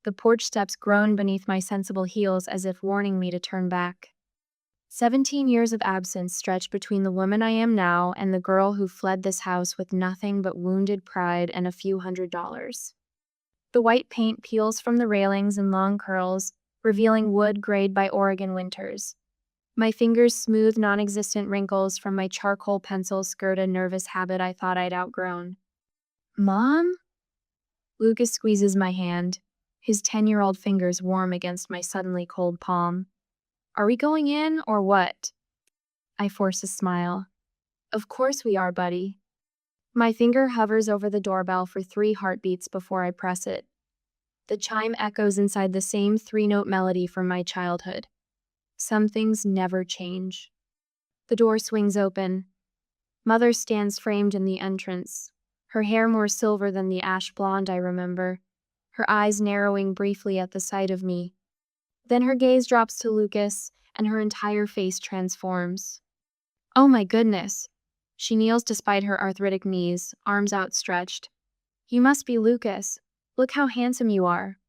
The porch steps groaned beneath my sensible heels as if warning me to turn back. 17 years of absence stretched between the woman I am now and the girl who fled this house with nothing but wounded pride and a few $100s. The white paint peels from the railings in long curls, revealing wood grayed by Oregon winters. My fingers smooth non-existent wrinkles from my charcoal pencil skirt, a nervous habit I thought I'd outgrown. Mom? Lucas squeezes my hand, his 10-year-old fingers warm against my suddenly cold palm. Are we going in, or what? I force a smile. Of course we are, buddy. My finger hovers over the doorbell for 3 heartbeats before I press it. The chime echoes inside the same 3-note melody from my childhood. Some things never change. The door swings open. Mother stands framed in the entrance, her hair more silver than the ash blonde I remember, her eyes narrowing briefly at the sight of me. Then her gaze drops to Lucas, and her entire face transforms. Oh my goodness! She kneels despite her arthritic knees, arms outstretched. You must be Lucas. Look how handsome you are.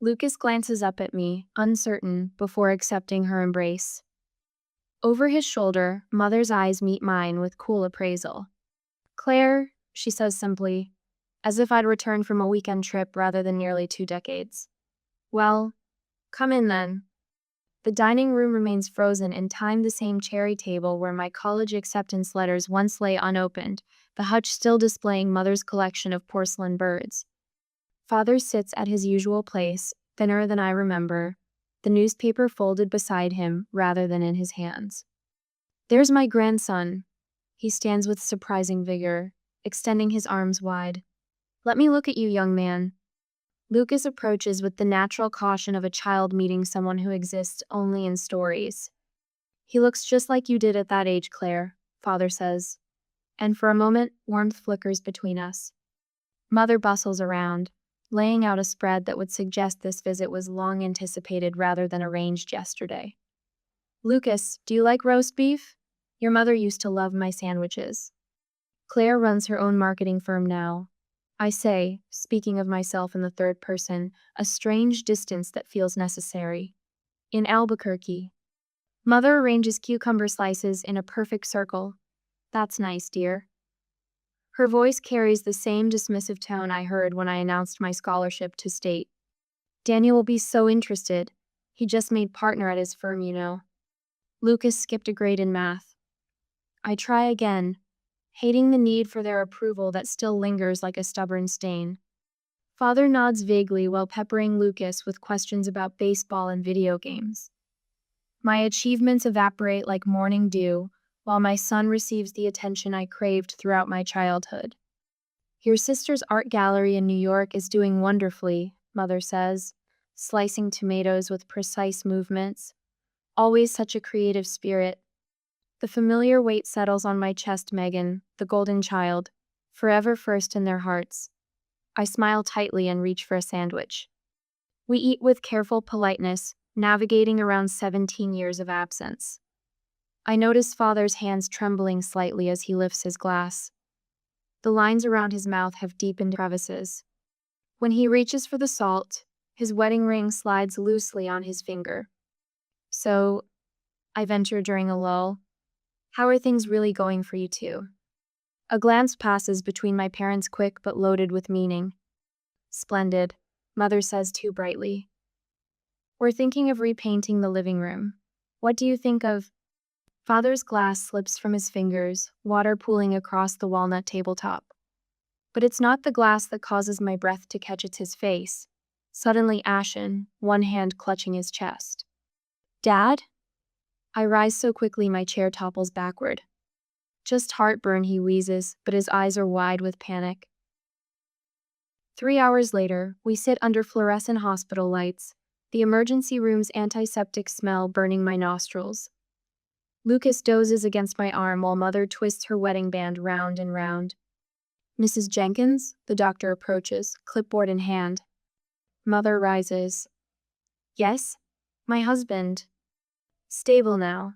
Lucas glances up at me, uncertain, before accepting her embrace. Over his shoulder, Mother's eyes meet mine with cool appraisal. Claire, she says simply, as if I'd returned from a weekend trip rather than nearly 2 decades. Well, come in then. The dining room remains frozen in time, the same cherry table where my college acceptance letters once lay unopened, the hutch still displaying Mother's collection of porcelain birds. Father sits at his usual place, thinner than I remember, the newspaper folded beside him rather than in his hands. There's my grandson. He stands with surprising vigor, extending his arms wide. Let me look at you, young man. Lucas approaches with the natural caution of a child meeting someone who exists only in stories. He looks just like you did at that age, Claire, Father says. And for a moment, warmth flickers between us. Mother bustles around, laying out a spread that would suggest this visit was long anticipated rather than arranged yesterday. Lucas, do you like roast beef? Your mother used to love my sandwiches. Claire runs her own marketing firm now. I say, speaking of myself in the third person, a strange distance that feels necessary. In Albuquerque. Mother arranges cucumber slices in a perfect circle. That's nice, dear. Her voice carries the same dismissive tone I heard when I announced my scholarship to state. Daniel will be so interested. He just made partner at his firm, you know. Lucas skipped a grade in math. I try again, hating the need for their approval that still lingers like a stubborn stain. Father nods vaguely while peppering Lucas with questions about baseball and video games. My achievements evaporate like morning dew, while my son receives the attention I craved throughout my childhood. Your sister's art gallery in New York is doing wonderfully, Mother says, slicing tomatoes with precise movements. Always such a creative spirit. The familiar weight settles on my chest, Megan, the golden child, forever first in their hearts. I smile tightly and reach for a sandwich. We eat with careful politeness, navigating around 17 years of absence. I notice Father's hands trembling slightly as he lifts his glass. The lines around his mouth have deepened crevices. When he reaches for the salt, his wedding ring slides loosely on his finger. So, I venture during a lull, how are things really going for you two? A glance passes between my parents, quick but loaded with meaning. Splendid, Mother says too brightly. We're thinking of repainting the living room. What do you think of? Father's glass slips from his fingers, water pooling across the walnut tabletop. But it's not the glass that causes my breath to catch, it's his face, suddenly ashen, one hand clutching his chest. Dad? I rise so quickly my chair topples backward. Just heartburn, he wheezes, but his eyes are wide with panic. 3 hours later, we sit under fluorescent hospital lights, the emergency room's antiseptic smell burning my nostrils. Lucas dozes against my arm while Mother twists her wedding band round and round. Mrs. Jenkins, the doctor approaches, clipboard in hand. Mother rises. Yes? My husband. Stable now.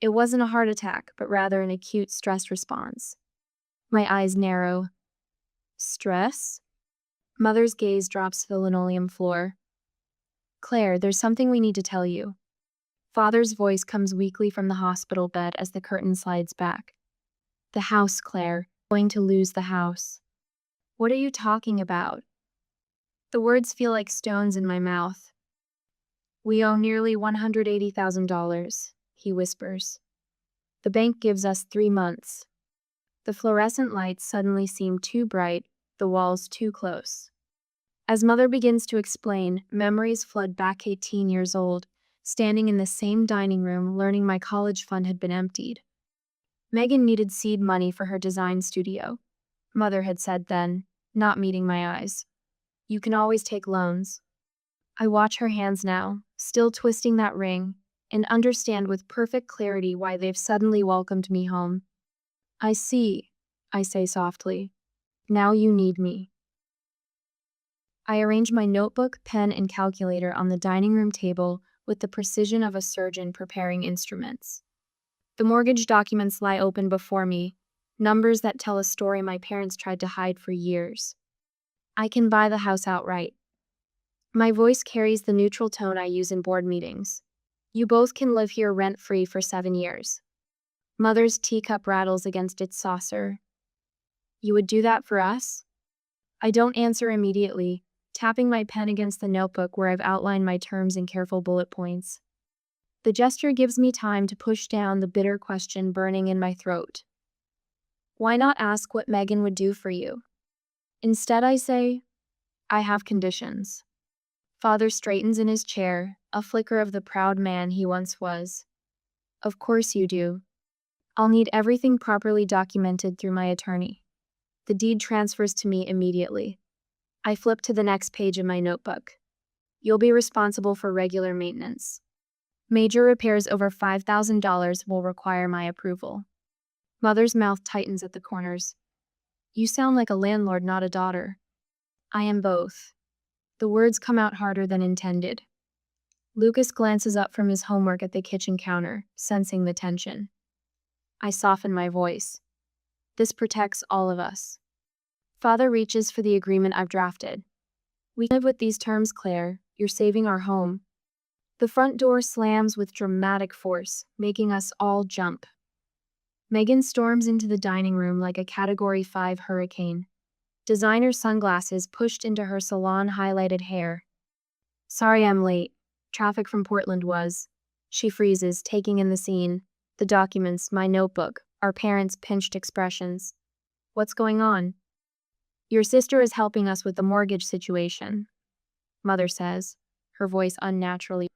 It wasn't a heart attack, but rather an acute stress response. My eyes narrow. Stress? Mother's gaze drops to the linoleum floor. Claire, there's something we need to tell you. Father's voice comes weakly from the hospital bed as the curtain slides back. The house, Claire. Going to lose the house. What are you talking about? The words feel like stones in my mouth. We owe nearly $180,000, he whispers. The bank gives us 3 months. The fluorescent lights suddenly seem too bright, the walls too close. As Mother begins to explain, memories flood back 18 years old, standing in the same dining room learning my college fund had been emptied. Megan needed seed money for her design studio. Mother had said then, not meeting my eyes. You can always take loans. I watch her hands now, still twisting that ring, and understand with perfect clarity why they've suddenly welcomed me home. I see, I say softly. Now you need me. I arrange my notebook, pen, and calculator on the dining room table with the precision of a surgeon preparing instruments. The mortgage documents lie open before me, numbers that tell a story my parents tried to hide for years. I can buy the house outright. My voice carries the neutral tone I use in board meetings. You both can live here rent-free for 7 years. Mother's teacup rattles against its saucer. You would do that for us? I don't answer immediately, tapping my pen against the notebook where I've outlined my terms in careful bullet points. The gesture gives me time to push down the bitter question burning in my throat. Why not ask what Megan would do for you? Instead, I say, I have conditions. Father straightens in his chair, a flicker of the proud man he once was. Of course you do. I'll need everything properly documented through my attorney. The deed transfers to me immediately. I flip to the next page of my notebook. You'll be responsible for regular maintenance. Major repairs over $5,000 will require my approval. Mother's mouth tightens at the corners. You sound like a landlord, not a daughter. I am both. The words come out harder than intended. Lucas glances up from his homework at the kitchen counter, sensing the tension. I soften my voice. This protects all of us. Father reaches for the agreement I've drafted. We live with these terms, Claire. You're saving our home. The front door slams with dramatic force, making us all jump. Megan storms into the dining room like a Category 5 hurricane. Designer sunglasses pushed into her salon-highlighted hair. Sorry I'm late. Traffic from Portland was. She freezes, taking in the scene. The documents, my notebook, our parents' pinched expressions. What's going on? Your sister is helping us with the mortgage situation, Mother says, her voice unnaturally.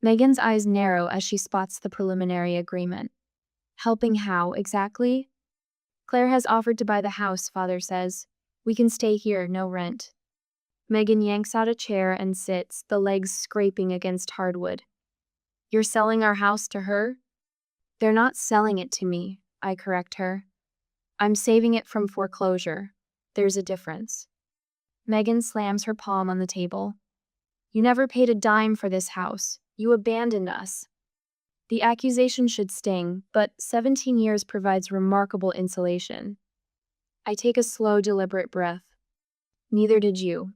Megan's eyes narrow as she spots the preliminary agreement. Helping how, exactly? Claire has offered to buy the house, Father says. We can stay here, no rent. Megan yanks out a chair and sits, the legs scraping against hardwood. You're selling our house to her? They're not selling it to me, I correct her. I'm saving it from foreclosure. There's a difference. Megan slams her palm on the table. You never paid a dime for this house. You abandoned us. The accusation should sting, but 17 years provides remarkable insulation. I take a slow, deliberate breath. Neither did you.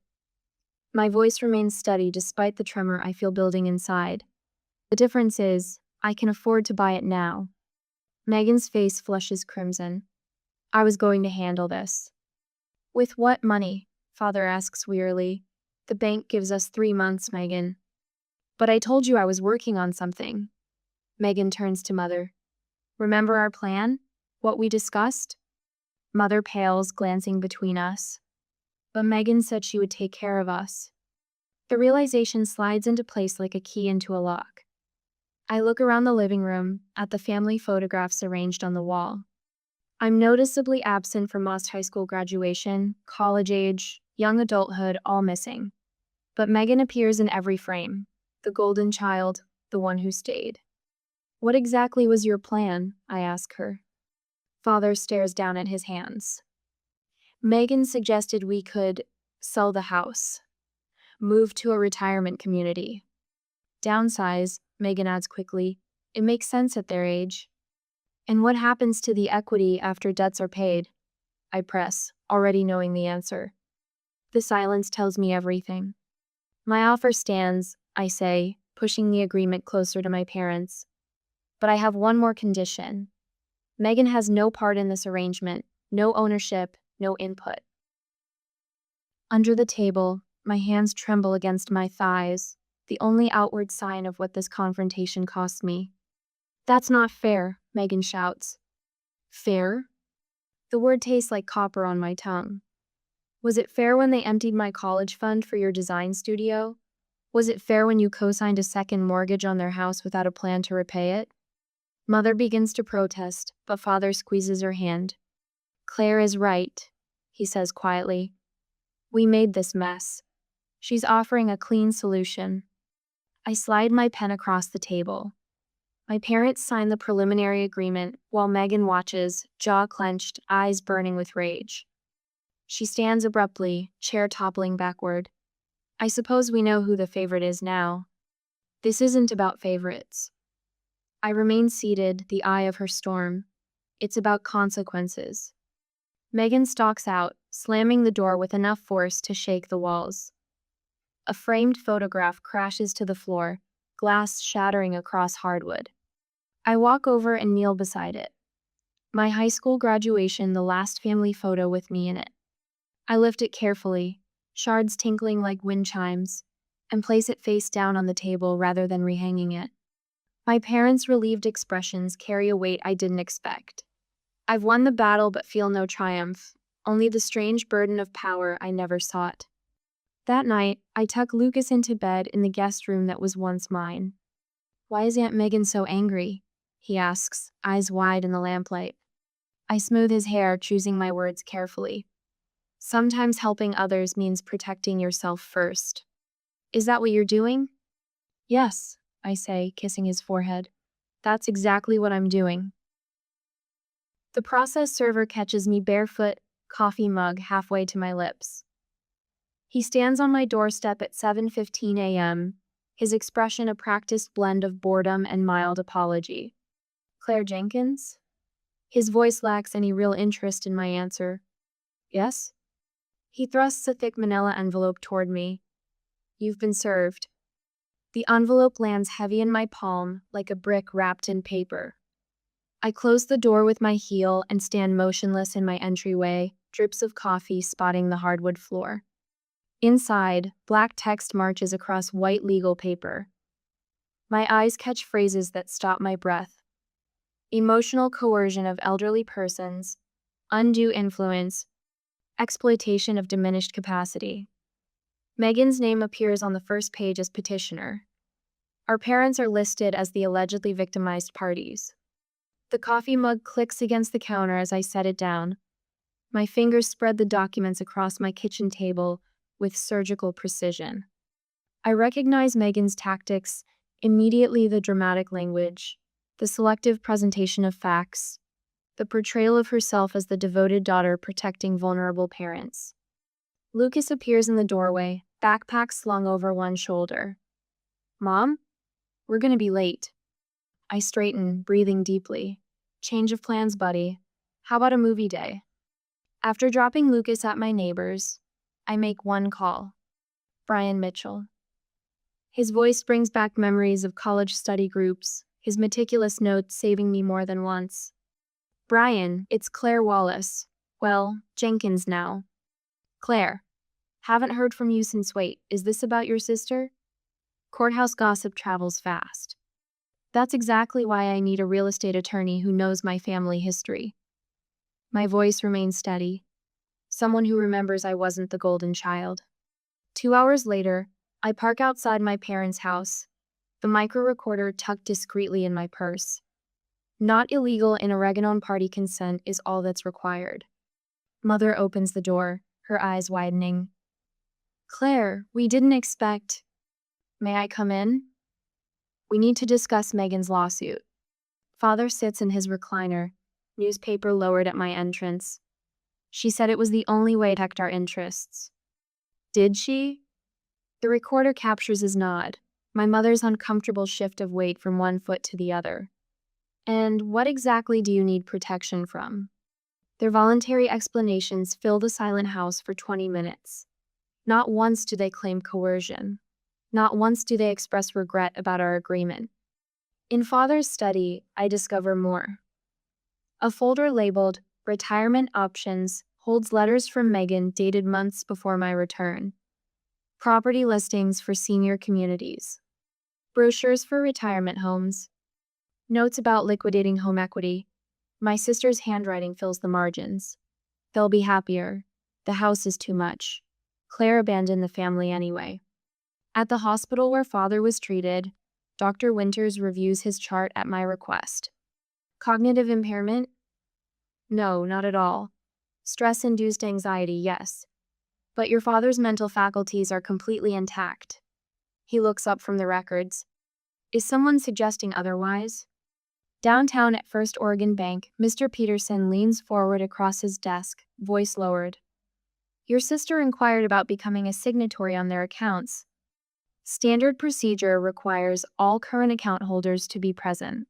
My voice remains steady despite the tremor I feel building inside. The difference is, I can afford to buy it now. Megan's face flushes crimson. I was going to handle this. With what money? Father asks wearily. The bank gives us 3 months, Megan. But I told you I was working on something. Megan turns to Mother. Remember our plan? What we discussed? Mother pales, glancing between us. But Megan said she would take care of us. The realization slides into place like a key into a lock. I look around the living room, at the family photographs arranged on the wall. I'm noticeably absent from Most High School graduation, college age, young adulthood, all missing. But Megan appears in every frame. The golden child, the one who stayed. What exactly was your plan? I ask her. Father stares down at his hands. Megan suggested we could sell the house, move to a retirement community. Downsize, Megan adds quickly. It makes sense at their age. And what happens to the equity after debts are paid? I press, already knowing the answer. The silence tells me everything. My offer stands, I say, pushing the agreement closer to my parents. But I have one more condition. Megan has no part in this arrangement, no ownership, no input. Under the table, my hands tremble against my thighs, the only outward sign of what this confrontation cost me. That's not fair, Megan shouts. Fair? The word tastes like copper on my tongue. Was it fair when they emptied my college fund for your design studio? Was it fair when you co-signed a second mortgage on their house without a plan to repay it? Mother begins to protest, but father squeezes her hand. Claire is right, he says quietly. We made this mess. She's offering a clean solution. I slide my pen across the table. My parents sign the preliminary agreement while Megan watches, jaw clenched, eyes burning with rage. She stands abruptly, chair toppling backward. I suppose we know who the favorite is now. This isn't about favorites. I remain seated, the eye of her storm. It's about consequences. Megan stalks out, slamming the door with enough force to shake the walls. A framed photograph crashes to the floor, glass shattering across hardwood. I walk over and kneel beside it. My high school graduation, the last family photo with me in it. I lift it carefully, shards tinkling like wind chimes, and place it face down on the table rather than rehanging it. My parents' relieved expressions carry a weight I didn't expect. I've won the battle but feel no triumph, only the strange burden of power I never sought. That night, I tuck Lucas into bed in the guest room that was once mine. Why is Aunt Megan so angry? He asks, eyes wide in the lamplight. I smooth his hair, choosing my words carefully. Sometimes helping others means protecting yourself first. Is that what you're doing? Yes, I say, kissing his forehead. That's exactly what I'm doing. The process server catches me barefoot, coffee mug halfway to my lips. He stands on my doorstep at 7:15 a.m., his expression a practiced blend of boredom and mild apology. Claire Jenkins? His voice lacks any real interest in my answer. Yes? He thrusts a thick manila envelope toward me. You've been served. The envelope lands heavy in my palm, like a brick wrapped in paper. I close the door with my heel and stand motionless in my entryway, drips of coffee spotting the hardwood floor. Inside, black text marches across white legal paper. My eyes catch phrases that stop my breath. Emotional coercion of elderly persons, undue influence, exploitation of diminished capacity. Megan's name appears on the first page as petitioner. Our parents are listed as the allegedly victimized parties. The coffee mug clicks against the counter as I set it down. My fingers spread the documents across my kitchen table with surgical precision. I recognize Megan's tactics, immediately the dramatic language, the selective presentation of facts, the portrayal of herself as the devoted daughter protecting vulnerable parents. Lucas appears in the doorway, backpack slung over one shoulder. Mom? We're gonna be late. I straighten, breathing deeply. Change of plans, buddy. How about a movie day? After dropping Lucas at my neighbor's, I make one call. Brian Mitchell. His voice brings back memories of college study groups, his meticulous notes saving me more than once. Brian, it's Claire Wallace. Well, Jenkins now. Claire. Haven't heard from you since wait, is this about your sister? Courthouse gossip travels fast. That's exactly why I need a real estate attorney who knows my family history. My voice remains steady. Someone who remembers I wasn't the golden child. 2 hours later, I park outside my parents' house, the micro-recorder tucked discreetly in my purse. Not illegal in oregano party consent is all that's required. Mother opens the door, her eyes widening. Claire, we didn't expect. May I come in? We need to discuss Megan's lawsuit. Father sits in his recliner, newspaper lowered at my entrance. She said it was the only way to protect our interests. Did she? The recorder captures his nod, my mother's uncomfortable shift of weight from one foot to the other. And what exactly do you need protection from? Their voluntary explanations fill the silent house for 20 minutes. Not once do they claim coercion. Not once do they express regret about our agreement. In Father's study, I discover more. A folder labeled Retirement Options holds letters from Megan dated months before my return. Property listings for senior communities. Brochures for retirement homes. Notes about liquidating home equity. My sister's handwriting fills the margins. They'll be happier. The house is too much. Claire abandoned the family anyway. At the hospital where Father was treated, Dr. Winters reviews his chart at my request. Cognitive impairment? No, not at all. Stress-induced anxiety, yes. But your father's mental faculties are completely intact. He looks up from the records. Is someone suggesting otherwise? Downtown at First Oregon Bank, Mr. Peterson leans forward across his desk, voice lowered. Your sister inquired about becoming a signatory on their accounts. Standard procedure requires all current account holders to be present.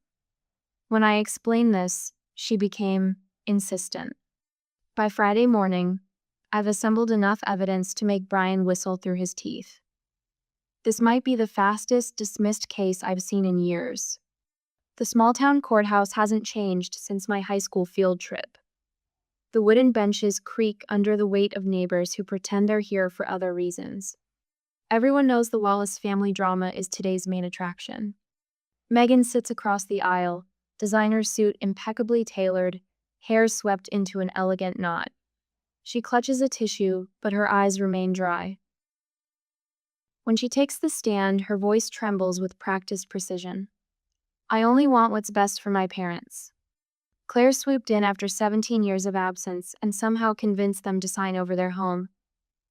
When I explained this, she became insistent. By Friday morning, I've assembled enough evidence to make Brian whistle through his teeth. This might be the fastest dismissed case I've seen in years. The small-town courthouse hasn't changed since my high school field trip. The wooden benches creak under the weight of neighbors who pretend they're here for other reasons. Everyone knows the Wallace family drama is today's main attraction. Megan sits across the aisle, designer suit impeccably tailored, hair swept into an elegant knot. She clutches a tissue, but her eyes remain dry. When she takes the stand, her voice trembles with practiced precision. I only want what's best for my parents. Claire swooped in after 17 years of absence and somehow convinced them to sign over their home.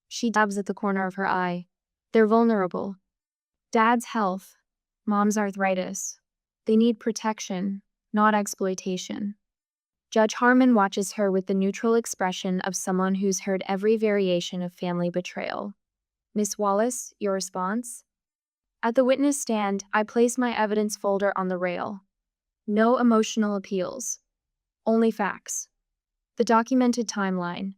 She dabs at the corner of her eye. They're vulnerable. Dad's health, mom's arthritis. They need protection, not exploitation. Judge Harmon watches her with the neutral expression of someone who's heard every variation of family betrayal. Miss Wallace, your response? At the witness stand, I place my evidence folder on the rail. No emotional appeals. Only facts. The documented timeline.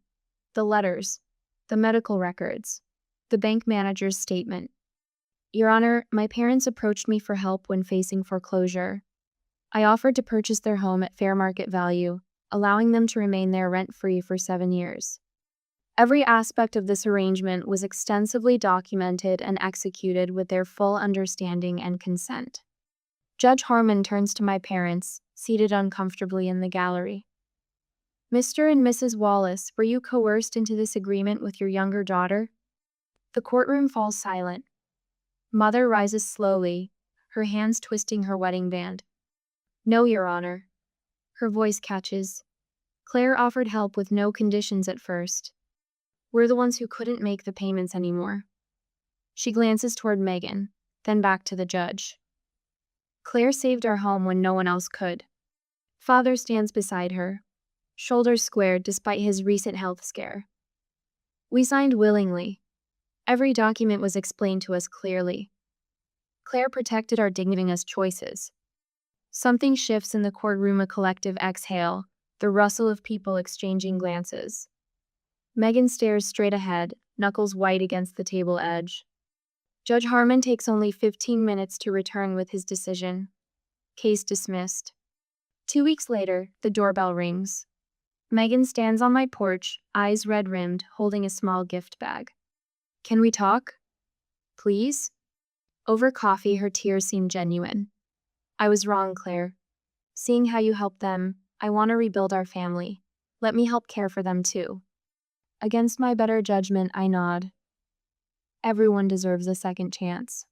The letters. The medical records. The bank manager's statement. Your Honor, my parents approached me for help when facing foreclosure. I offered to purchase their home at fair market value, allowing them to remain there rent-free for 7 years. Every aspect of this arrangement was extensively documented and executed with their full understanding and consent. Judge Harmon turns to my parents, seated uncomfortably in the gallery. Mr. and Mrs. Wallace, were you coerced into this agreement with your younger daughter? The courtroom falls silent. Mother rises slowly, her hands twisting her wedding band. No, Your Honor. Her voice catches. Claire offered help with no conditions at first. We're the ones who couldn't make the payments anymore. She glances toward Megan, then back to the judge. Claire saved our home when no one else could. Father stands beside her, shoulders squared despite his recent health scare. We signed willingly. Every document was explained to us clearly. Claire protected our dignity, giving us choices. Something shifts in the courtroom, a collective exhale, the rustle of people exchanging glances. Megan stares straight ahead, knuckles white against the table edge. Judge Harmon takes only 15 minutes to return with his decision. Case dismissed. 2 weeks later, the doorbell rings. Megan stands on my porch, eyes red-rimmed, holding a small gift bag. Can we talk? Please? Over coffee, her tears seem genuine. I was wrong, Claire. Seeing how you helped them, I want to rebuild our family. Let me help care for them too. Against my better judgment, I nod. Everyone deserves a second chance.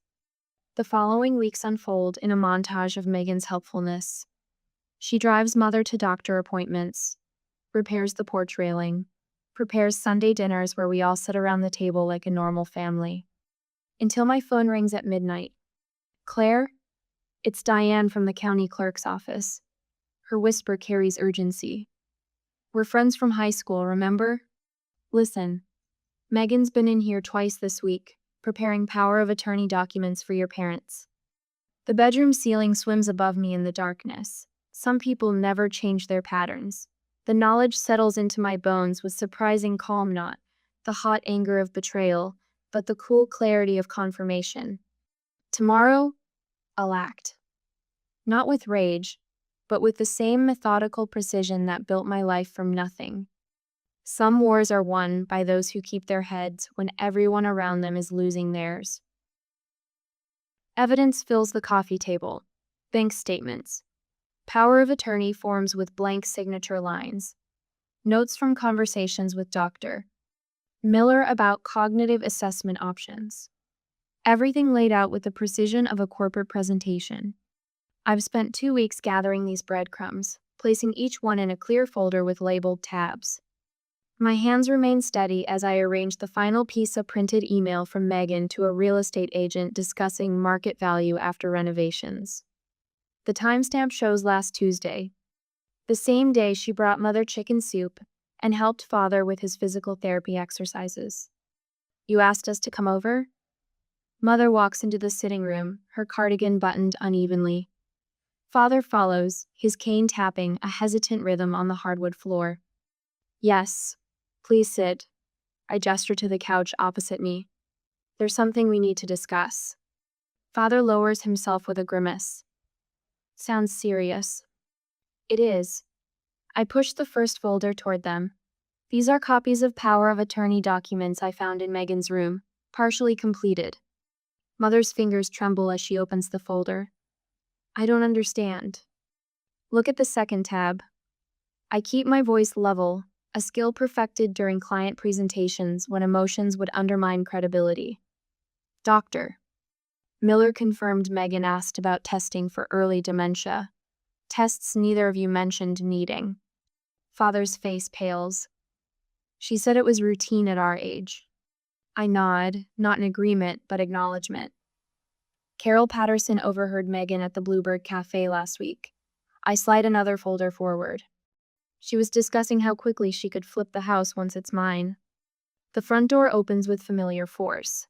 The following weeks unfold in a montage of Megan's helpfulness. She drives Mother to doctor appointments, repairs the porch railing, prepares Sunday dinners where we all sit around the table like a normal family. Until my phone rings at midnight. Claire? It's Diane from the county clerk's office. Her whisper carries urgency. We're friends from high school, remember? Listen, Megan's been in here twice this week, preparing power of attorney documents for your parents. The bedroom ceiling swims above me in the darkness. Some people never change their patterns. The knowledge settles into my bones with surprising calm, not the hot anger of betrayal, but the cool clarity of confirmation. Tomorrow, I'll act. Not with rage, but with the same methodical precision that built my life from nothing. Some wars are won by those who keep their heads when everyone around them is losing theirs. Evidence fills the coffee table. Bank statements. Power of attorney forms with blank signature lines. Notes from conversations with Dr. Miller about cognitive assessment options. Everything laid out with the precision of a corporate presentation. I've spent 2 weeks gathering these breadcrumbs, placing each one in a clear folder with labeled tabs. My hands remain steady as I arrange the final piece of printed email from Megan to a real estate agent discussing market value after renovations. The timestamp shows last Tuesday, the same day she brought Mother chicken soup and helped Father with his physical therapy exercises. You asked us to come over? Mother walks into the sitting room, her cardigan buttoned unevenly. Father follows, his cane tapping a hesitant rhythm on the hardwood floor. Yes, please sit. I gesture to the couch opposite me. There's something we need to discuss. Father lowers himself with a grimace. Sounds serious. It is. I push the first folder toward them. These are copies of power of attorney documents I found in Megan's room, partially completed. Mother's fingers tremble as she opens the folder. I don't understand. Look at the second tab. I keep my voice level, a skill perfected during client presentations when emotions would undermine credibility. Doctor. Miller confirmed Megan asked about testing for early dementia. Tests neither of you mentioned needing. Father's face pales. She said it was routine at our age. I nod, not in agreement, but acknowledgement. Carol Patterson overheard Megan at the Bluebird Cafe last week. I slide another folder forward. She was discussing how quickly she could flip the house once it's mine. The front door opens with familiar force.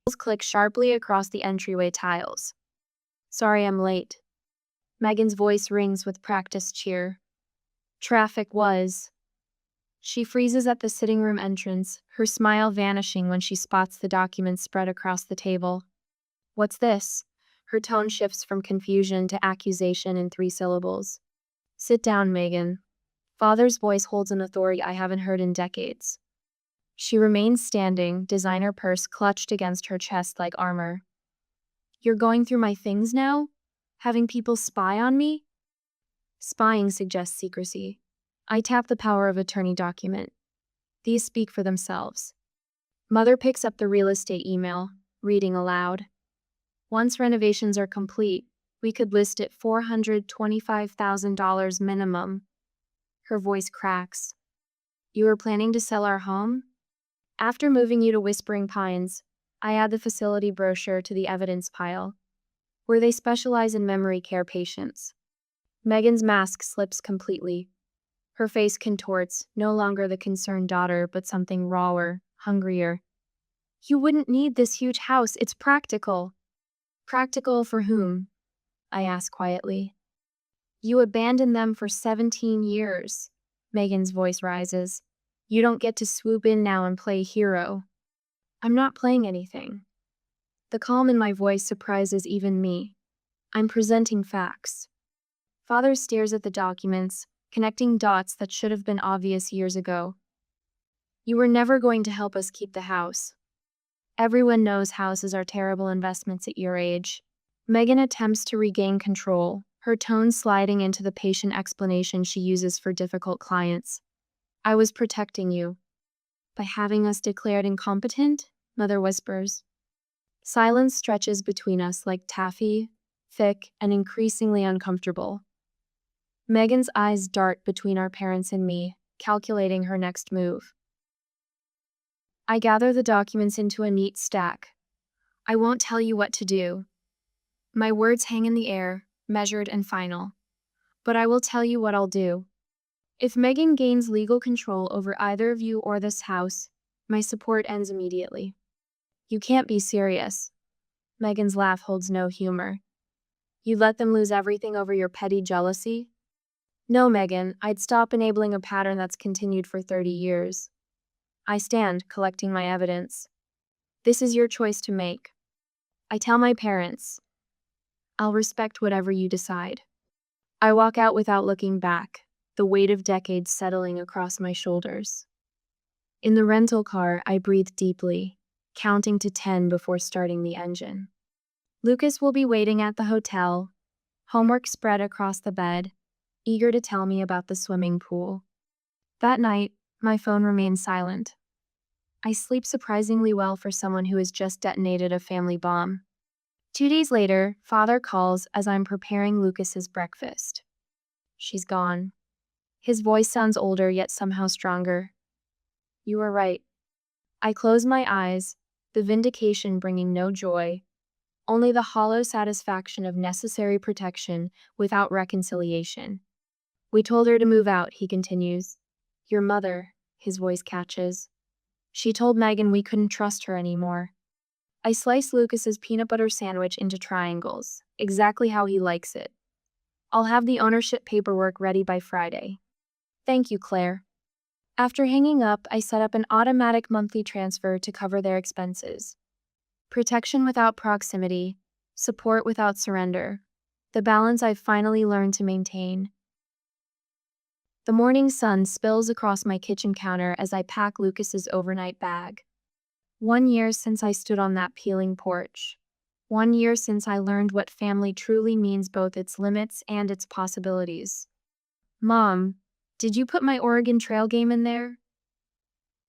Heels click sharply across the entryway tiles. Sorry I'm late. Megan's voice rings with practiced cheer. Traffic was. She freezes at the sitting room entrance, her smile vanishing when she spots the documents spread across the table. What's this? Her tone shifts from confusion to accusation in 3 syllables. Sit down, Megan. Father's voice holds an authority I haven't heard in decades. She remains standing, designer purse clutched against her chest like armor. You're going through my things now? Having people spy on me? Spying suggests secrecy. I tap the power of attorney document. These speak for themselves. Mother picks up the real estate email, reading aloud. Once renovations are complete, we could list at $425,000 minimum. Her voice cracks. You were planning to sell our home? After moving you to Whispering Pines, I add the facility brochure to the evidence pile, where they specialize in memory care patients. Megan's mask slips completely. Her face contorts, no longer the concerned daughter, but something rawer, hungrier. You wouldn't need this huge house, it's practical. Practical for whom? I ask quietly. You abandoned them for 17 years. Megan's voice rises. You don't get to swoop in now and play hero. I'm not playing anything. The calm in my voice surprises even me. I'm presenting facts. Father stares at the documents, connecting dots that should have been obvious years ago. You were never going to help us keep the house. Everyone knows houses are terrible investments at your age. Megan attempts to regain control, her tone sliding into the patient explanation she uses for difficult clients. I was protecting you. By having us declared incompetent? Mother whispers. Silence stretches between us like taffy, thick and increasingly uncomfortable. Megan's eyes dart between our parents and me, calculating her next move. I gather the documents into a neat stack. I won't tell you what to do. My words hang in the air, measured and final. But I will tell you what I'll do. If Megan gains legal control over either of you or this house, my support ends immediately. You can't be serious. Megan's laugh holds no humor. You let them lose everything over your petty jealousy? No, Megan, I'd stop enabling a pattern that's continued for 30 years. I stand, collecting my evidence. This is your choice to make. I tell my parents, I'll respect whatever you decide. I walk out without looking back, the weight of decades settling across my shoulders. In the rental car, I breathe deeply, counting to 10 before starting the engine. Lucas will be waiting at the hotel, homework spread across the bed, eager to tell me about the swimming pool. That night, my phone remains silent. I sleep surprisingly well for someone who has just detonated a family bomb. 2 days later, Father calls as I'm preparing Lucas's breakfast. She's gone. His voice sounds older yet somehow stronger. You were right. I close my eyes, the vindication bringing no joy, only the hollow satisfaction of necessary protection without reconciliation. We told her to move out, he continues. Your mother, his voice catches. She told Megan we couldn't trust her anymore. I slice Lucas's peanut butter sandwich into triangles, exactly how he likes it. I'll have the ownership paperwork ready by Friday. Thank you, Claire. After hanging up, I set up an automatic monthly transfer to cover their expenses. Protection without proximity, support without surrender. The balance I've finally learned to maintain. The morning sun spills across my kitchen counter as I pack Lucas's overnight bag. 1 year since I stood on that peeling porch. 1 year since I learned what family truly means, both its limits and its possibilities. Mom, did you put my Oregon Trail game in there?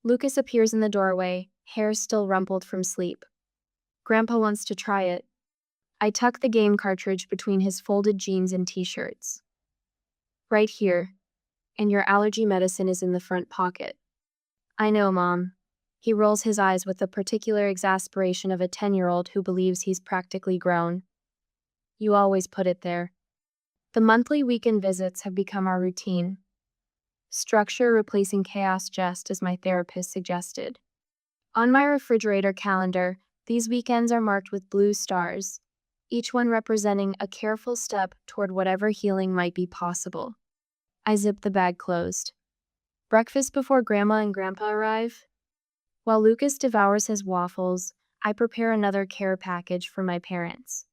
Lucas appears in the doorway, hair still rumpled from sleep. Grandpa wants to try it. I tuck the game cartridge between his folded jeans and t-shirts. Right here. And your allergy medicine is in the front pocket. I know, Mom. He rolls his eyes with the particular exasperation of a 10-year-old who believes he's practically grown. You always put it there. The monthly weekend visits have become our routine. Structure replacing chaos, just as my therapist suggested. On my refrigerator calendar, these weekends are marked with blue stars, each one representing a careful step toward whatever healing might be possible. I zip the bag closed. Breakfast before Grandma and Grandpa arrive? While Lucas devours his waffles, I prepare another care package for my parents.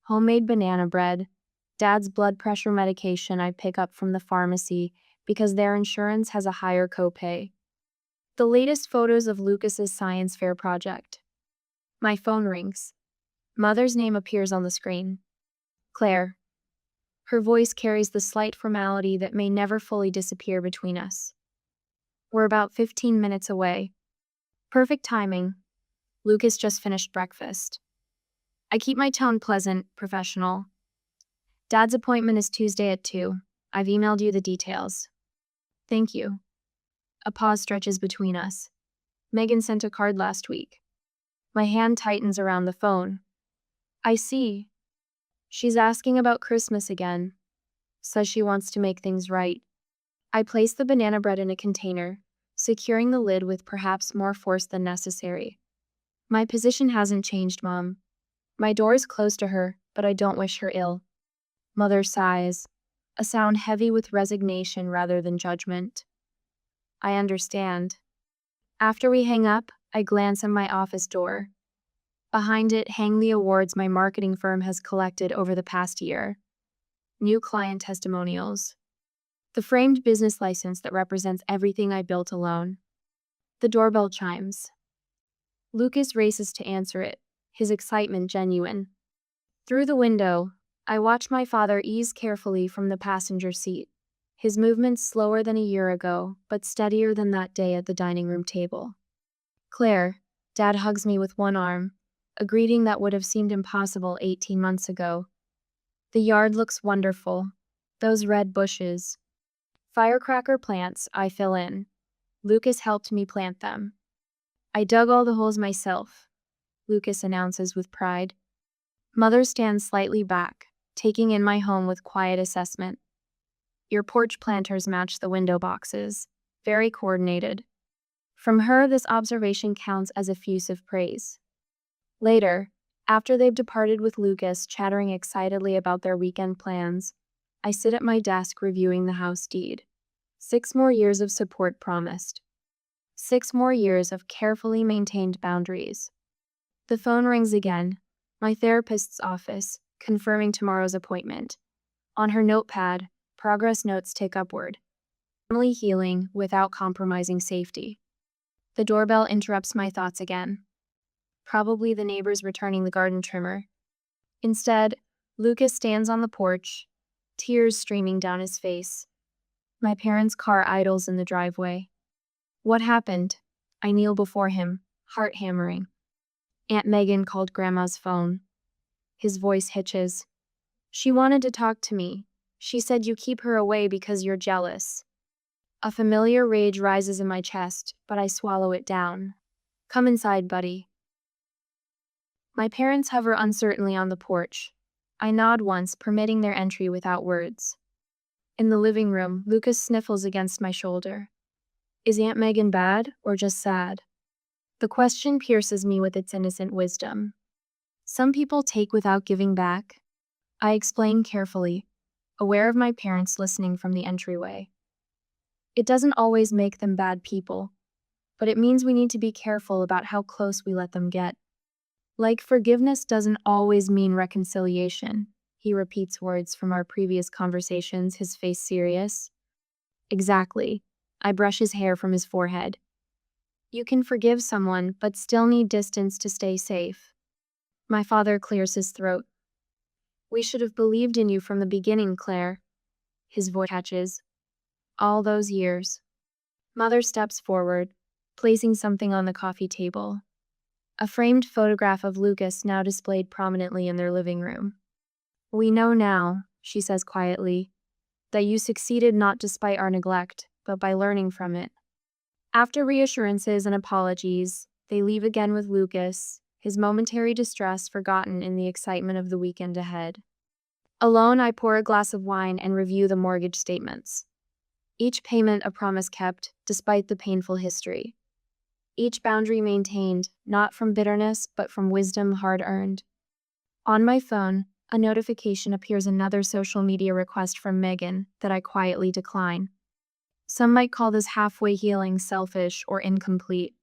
Homemade banana bread, Dad's blood pressure medication I pick up from the pharmacy because their insurance has a higher copay. The latest photos of Lucas's science fair project. My phone rings. Mother's name appears on the screen. Claire. Her voice carries the slight formality that may never fully disappear between us. We're about 15 minutes away. Perfect timing. Lucas just finished breakfast. I keep my tone pleasant, professional. Dad's appointment is Tuesday at 2. I've emailed you the details. Thank you. A pause stretches between us. Megan sent a card last week. My hand tightens around the phone. I see. She's asking about Christmas again. Says she wants to make things right. I place the banana bread in a container, securing the lid with perhaps more force than necessary. My position hasn't changed, Mom. My door is close to her, but I don't wish her ill. Mother sighs, a sound heavy with resignation rather than judgment. I understand. After we hang up, I glance at my office door. Behind it hang the awards my marketing firm has collected over the past year. New client testimonials. The framed business license that represents everything I built alone. The doorbell chimes. Lucas races to answer it, his excitement genuine. Through the window, I watch my father ease carefully from the passenger seat, his movements slower than a year ago, but steadier than that day at the dining room table. Claire, Dad hugs me with one arm, a greeting that would have seemed impossible 18 months ago. The yard looks wonderful. Those red bushes. Firecracker plants, I fill in. Lucas helped me plant them. I dug all the holes myself, Lucas announces with pride. Mother stands slightly back, taking in my home with quiet assessment. Your porch planters match the window boxes. Very coordinated. From her, this observation counts as effusive praise. Later, after they've departed with Lucas chattering excitedly about their weekend plans, I sit at my desk reviewing the house deed. 6 more years of support promised. 6 more years of carefully maintained boundaries. The phone rings again. My therapist's office, confirming tomorrow's appointment. On her notepad, progress notes tick upward. Family healing without compromising safety. The doorbell interrupts my thoughts again. Probably the neighbors returning the garden trimmer. Instead, Lucas stands on the porch, tears streaming down his face. My parents' car idles in the driveway. What happened? I kneel before him, heart hammering. Aunt Megan called Grandma's phone. His voice hitches. She wanted to talk to me. She said you keep her away because you're jealous. A familiar rage rises in my chest, but I swallow it down. Come inside, buddy. My parents hover uncertainly on the porch. I nod once, permitting their entry without words. In the living room, Lucas sniffles against my shoulder. Is Aunt Megan bad or just sad? The question pierces me with its innocent wisdom. Some people take without giving back. I explain carefully, aware of my parents listening from the entryway. It doesn't always make them bad people, but it means we need to be careful about how close we let them get. Like forgiveness doesn't always mean reconciliation. He repeats words from our previous conversations, his face serious. Exactly. I brush his hair from his forehead. You can forgive someone, but still need distance to stay safe. My father clears his throat. We should have believed in you from the beginning, Claire. His voice catches. All those years. Mother steps forward, placing something on the coffee table. A framed photograph of Lucas now displayed prominently in their living room. We know now, she says quietly, that you succeeded not despite our neglect, but by learning from it. After reassurances and apologies, they leave again with Lucas, his momentary distress forgotten in the excitement of the weekend ahead. Alone, I pour a glass of wine and review the mortgage statements. Each payment a promise kept, despite the painful history. Each boundary maintained, not from bitterness, but from wisdom hard-earned. On my phone, a notification appears, another social media request from Megan that I quietly decline. Some might call this halfway healing selfish or incomplete.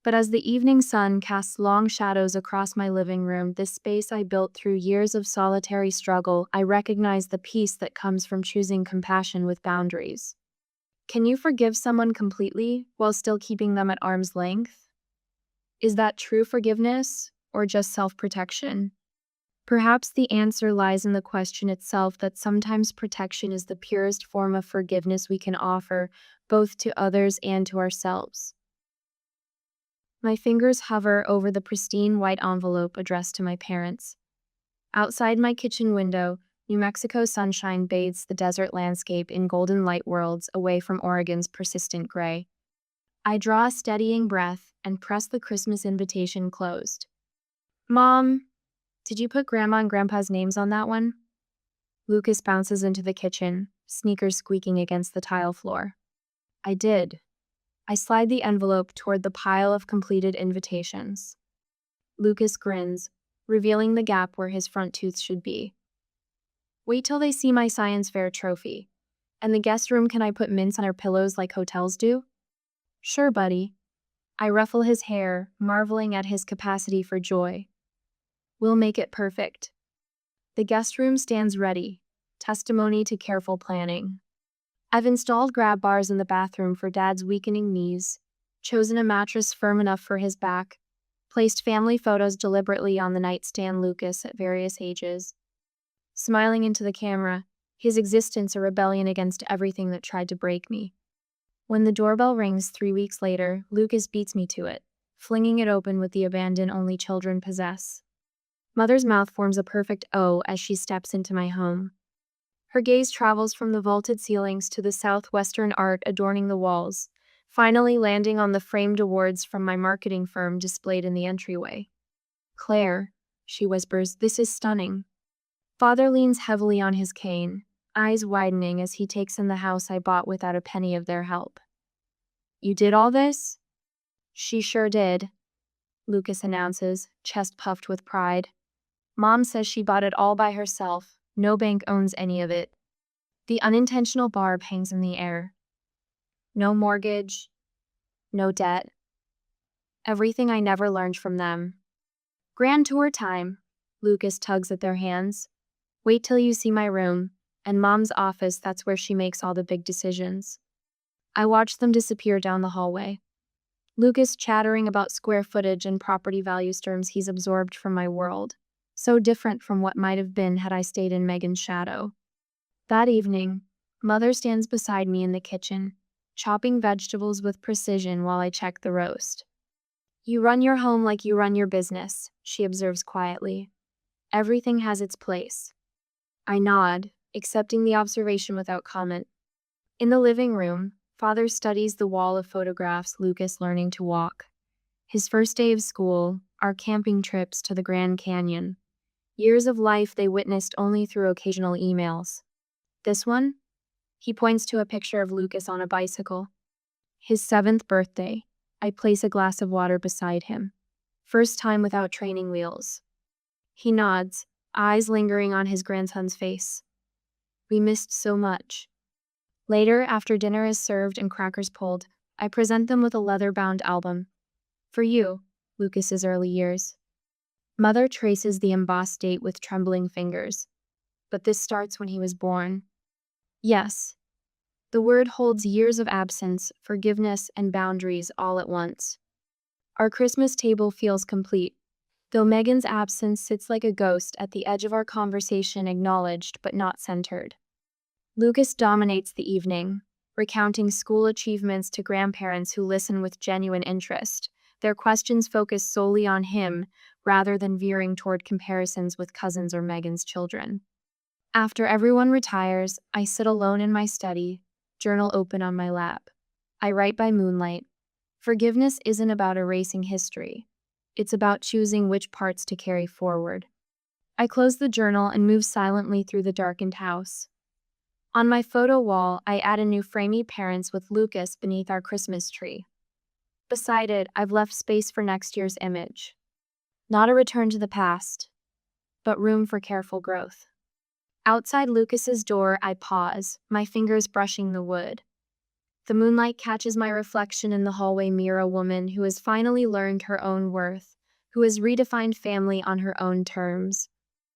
But as the evening sun casts long shadows across my living room, this space I built through years of solitary struggle, I recognize the peace that comes from choosing compassion with boundaries. Can you forgive someone completely while still keeping them at arm's length? Is that true forgiveness or just self-protection? Perhaps the answer lies in the question itself, that sometimes protection is the purest form of forgiveness we can offer, both to others and to ourselves. My fingers hover over the pristine white envelope addressed to my parents. Outside my kitchen window, New Mexico sunshine bathes the desert landscape in golden light worlds away from Oregon's persistent gray. I draw a steadying breath and press the Christmas invitation closed. Mom, did you put Grandma and Grandpa's names on that one? Lucas bounces into the kitchen, sneakers squeaking against the tile floor. I did. I slide the envelope toward the pile of completed invitations. Lucas grins, revealing the gap where his front tooth should be. Wait till they see my science fair trophy. And the guest room, can I put mints on our pillows like hotels do? Sure, buddy. I ruffle his hair, marveling at his capacity for joy. We'll make it perfect. The guest room stands ready, testimony to careful planning. I've installed grab bars in the bathroom for Dad's weakening knees, chosen a mattress firm enough for his back, placed family photos deliberately on the nightstand, Lucas at various ages. Smiling into the camera, his existence a rebellion against everything that tried to break me. When the doorbell rings 3 weeks later, Lucas beats me to it, flinging it open with the abandon only children possess. Mother's mouth forms a perfect O as she steps into my home. Her gaze travels from the vaulted ceilings to the southwestern art adorning the walls, finally landing on the framed awards from my marketing firm displayed in the entryway. Claire, she whispers, this is stunning. Father leans heavily on his cane, eyes widening as he takes in the house I bought without a penny of their help. You did all this? She sure did, Lucas announces, chest puffed with pride. Mom says she bought it all by herself. No bank owns any of it. The unintentional barb hangs in the air. No mortgage, no debt. Everything I never learned from them. Grand tour time. Lucas tugs at their hands. Wait till you see my room. And Mom's office, that's where she makes all the big decisions. I watch them disappear down the hallway. Lucas chattering about square footage and property values terms he's absorbed from my world. So different from what might have been had I stayed in Megan's shadow. That evening, Mother stands beside me in the kitchen, chopping vegetables with precision while I check the roast. You run your home like you run your business, she observes quietly. Everything has its place. I nod, accepting the observation without comment. In the living room, Father studies the wall of photographs Lucas learning to walk. His first day of school, our camping trips to the Grand Canyon. Years of life they witnessed only through occasional emails. This one? He points to a picture of Lucas on a bicycle. His 7th birthday. I place a glass of water beside him. First time without training wheels. He nods, eyes lingering on his grandson's face. We missed so much. Later, after dinner is served and crackers pulled, I present them with a leather-bound album. For you, Lucas's early years. Mother traces the embossed date with trembling fingers. But this starts when he was born. Yes. The word holds years of absence, forgiveness, and boundaries all at once. Our Christmas table feels complete, though Megan's absence sits like a ghost at the edge of our conversation, acknowledged but not centered. Lucas dominates the evening, recounting school achievements to grandparents who listen with genuine interest. Their questions focus solely on him, rather than veering toward comparisons with cousins or Megan's children. After everyone retires, I sit alone in my study, journal open on my lap. I write by moonlight. Forgiveness isn't about erasing history. It's about choosing which parts to carry forward. I close the journal and move silently through the darkened house. On my photo wall, I add a new framey parents with Lucas beneath our Christmas tree. Beside it, I've left space for next year's image. Not a return to the past, but room for careful growth. Outside Lucas's door, I pause, my fingers brushing the wood. The moonlight catches my reflection in the hallway mirror, a woman who has finally learned her own worth, who has redefined family on her own terms.